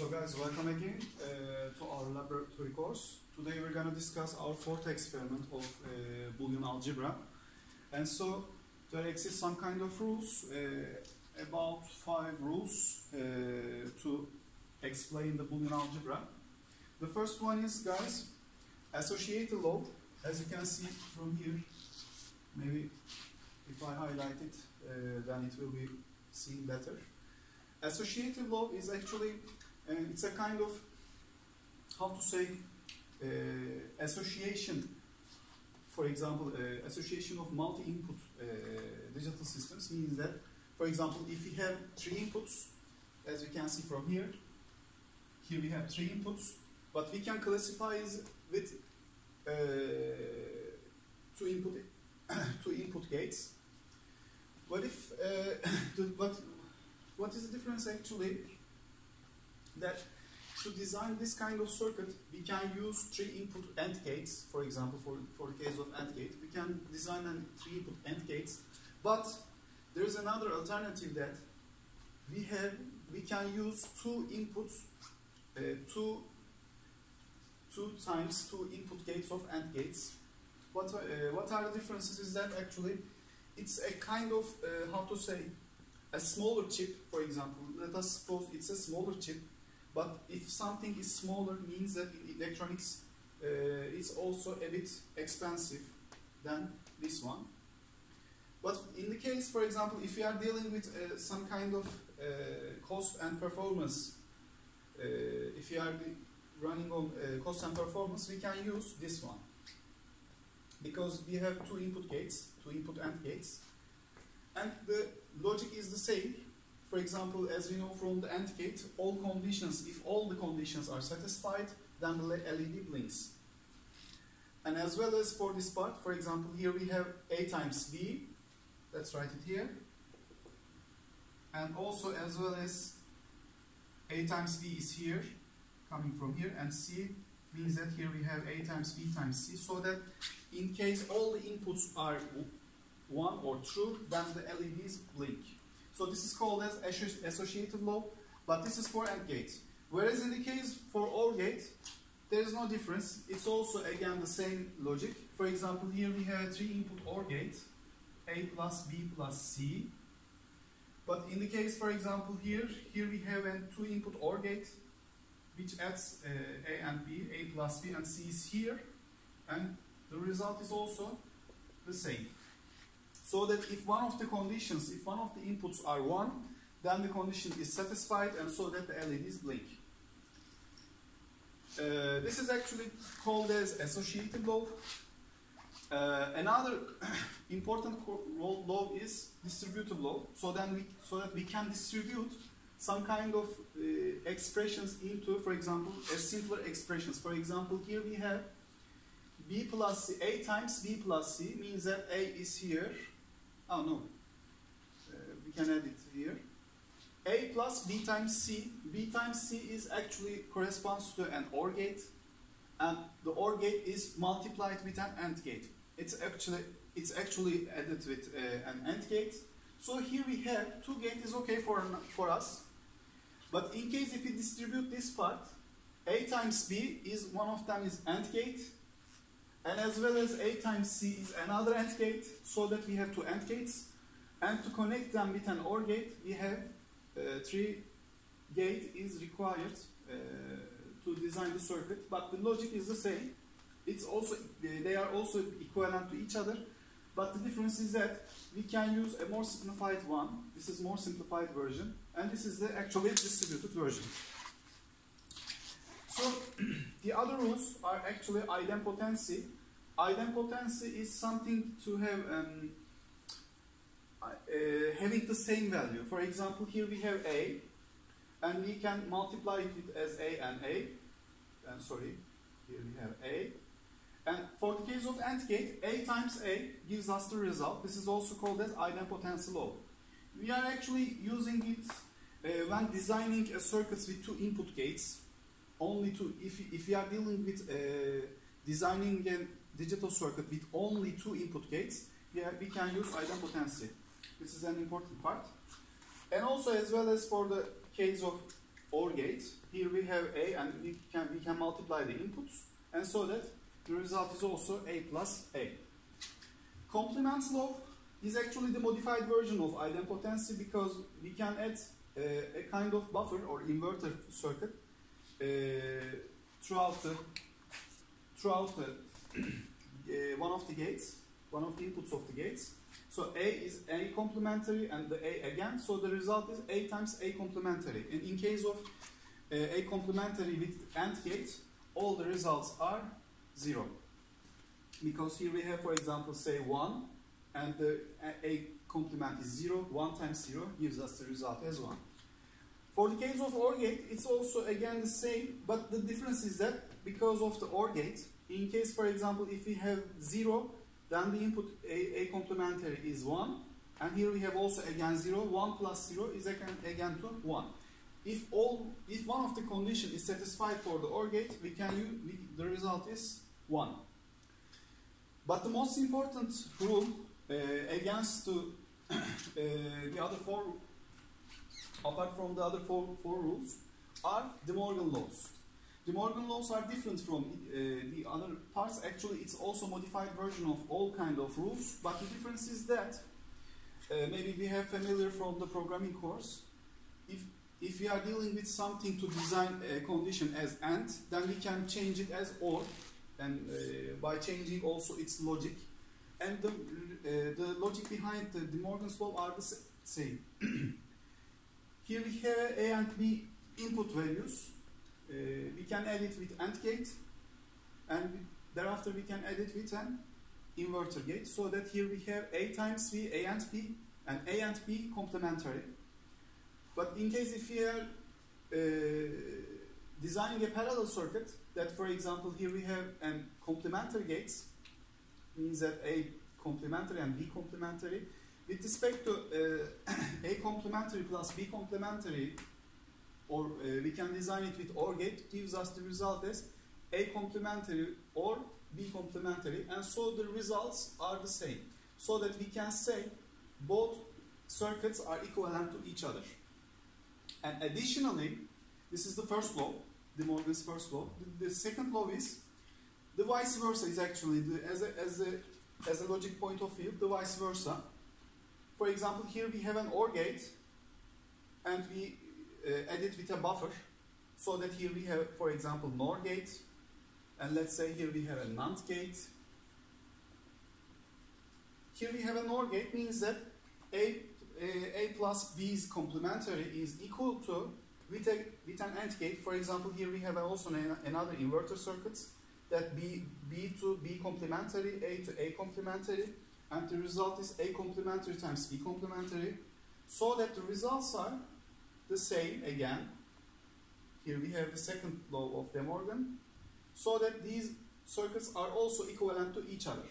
So guys, welcome again to our laboratory course. Today we're going to discuss our fourth experiment of Boolean Algebra. And so there exists some kind of rules, about 5 rules to explain the Boolean Algebra. The first one is, guys, associative law. As you can see from here, maybe if I highlight it, then it will be seen better. Associative law is actually, it's a kind of, how to say, association. For example, association of multi-input digital systems means that, for example, if we have 3 inputs, as you can see from here, here we have 3 inputs, but we can classify it with 2 input gates. But if what is the difference actually? That to design this kind of circuit, we can use 3 input AND gates. For example, for the case of AND gate, we can design 3 input AND gates. But there is another alternative that we can use 2 inputs, 2 times 2 input gates of AND gates. What are the differences is that actually it's a kind of, how to say, a smaller chip, for example. Let us suppose it's a smaller chip, but if something is smaller, means that in electronics it's also a bit expensive than this one. But in the case, for example, if we are dealing with some kind of cost and performance, if we are running on cost and performance, we can use this one. Because we have 2 input gates, 2 input AND gates, and the logic is the same. For example, as we know from the AND gate, all conditions, if all the conditions are satisfied, then the LED blinks. And as well as for this part, for example, here we have A times B, let's write it here, and also as well as A times B is here, coming from here, and C means that here we have A times B times C, so that in case all the inputs are 1 or true, then the LEDs blink. So this is called as associative law, but this is for AND gate. Whereas in the case for OR gate, there is no difference. It's also again the same logic. For example, here we have 3 input OR gate, A plus B plus C. But in the case, for example, here we have a 2 input OR gate, which adds A and B, A plus B, and C is here, and the result is also the same. So that if one of the conditions, if one of the inputs are 1, then the condition is satisfied, and so that the LEDs blink. This is actually called as associative law. Another important law is distributive law. So that we can distribute some kind of expressions into, for example, a simpler expressions. For example, here we have B plus C, A times B plus C means that A is here. Oh no, we can add it here. A plus B times C. B times C is actually corresponds to an OR gate, and the OR gate is multiplied with an AND gate. It's actually added with an AND gate. So here we have 2 gate is okay for us. But in case if we distribute this part, A times B is one of them is AND gate, and as well as A times C is another AND gate, so that we have 2 AND gates. And to connect them with an OR gate, we have 3 gate is required to design the circuit, but the logic is the same. It's also, they are also equivalent to each other, but the difference is that we can use a more simplified one. This is more simplified version, and this is the actually distributed version. So the other rules are actually idempotency. Idempotency is something to have having the same value. For example, here we have A, and we can multiply it with as A and A. And sorry, here we have A. And for the case of AND gate, A times A gives us the result. This is also called as idempotency law. We are actually using it when designing a circuit with 2 input gates. Only 2. If we are dealing with designing a digital circuit with only 2 input gates, we can use idempotency. This is an important part. And also as well as for the case of OR gate. Here we have A, and we can multiply the inputs, and so that the result is also A plus A. Complements law is actually the modified version of idempotency, because we can add a kind of buffer or inverter circuit throughout the one of the gates, one of the inputs of the gates. So A is A complementary and the A again, so the result is A times A complementary. And in case of A complementary with AND gate, all the results are 0. Because here we have, for example, say 1, and the A complement is 0, 1 times 0 gives us the result as 1. For the case of OR gate, it's also again the same, but the difference is that because of the OR gate, in case, for example, if we have 0, then the input A complementary is 1, and here we have also again 0, 1 plus 0 is again to 1. If one of the conditions is satisfied for the OR gate, the result is 1. But the most important rule against the other four, apart from the other four rules, are De Morgan laws. De Morgan laws are different from the other parts. Actually, it's also a modified version of all kind of rules, but the difference is that maybe we have familiar from the programming course. If we are dealing with something to design a condition as AND, then we can change it as OR, and by changing also its logic. And the logic behind the De Morgan's law are the same. Here we have A and B input values. We can add it with AND gate, and thereafter we can add it with an inverter gate, so that here we have A times B, A and B, and A and B complementary. But in case if we are designing a parallel circuit, that for example here we have an complementary gates, means that A complementary and B complementary. With respect to A complementary plus B complementary, or we can design it with OR gate, gives us the result as A complementary or B complementary, and so the results are the same. So that we can say both circuits are equivalent to each other. And additionally, this is the first law, De Morgan's first law. The second law is the vice versa, is actually as a logic point of view, the vice versa. For example, here we have an OR gate, and we add it with a buffer, so that here we have, for example, NOR gate, and let's say here we have a NAND gate. Here we have a NOR gate, means that A plus B's complementary is equal to, with an AND gate, for example, here we have also another inverter circuits, that B to B complementary, A to A complementary, and the result is A complementary times B complementary, so that the results are the same again. Here we have the second law of De Morgan, so that these circuits are also equivalent to each other.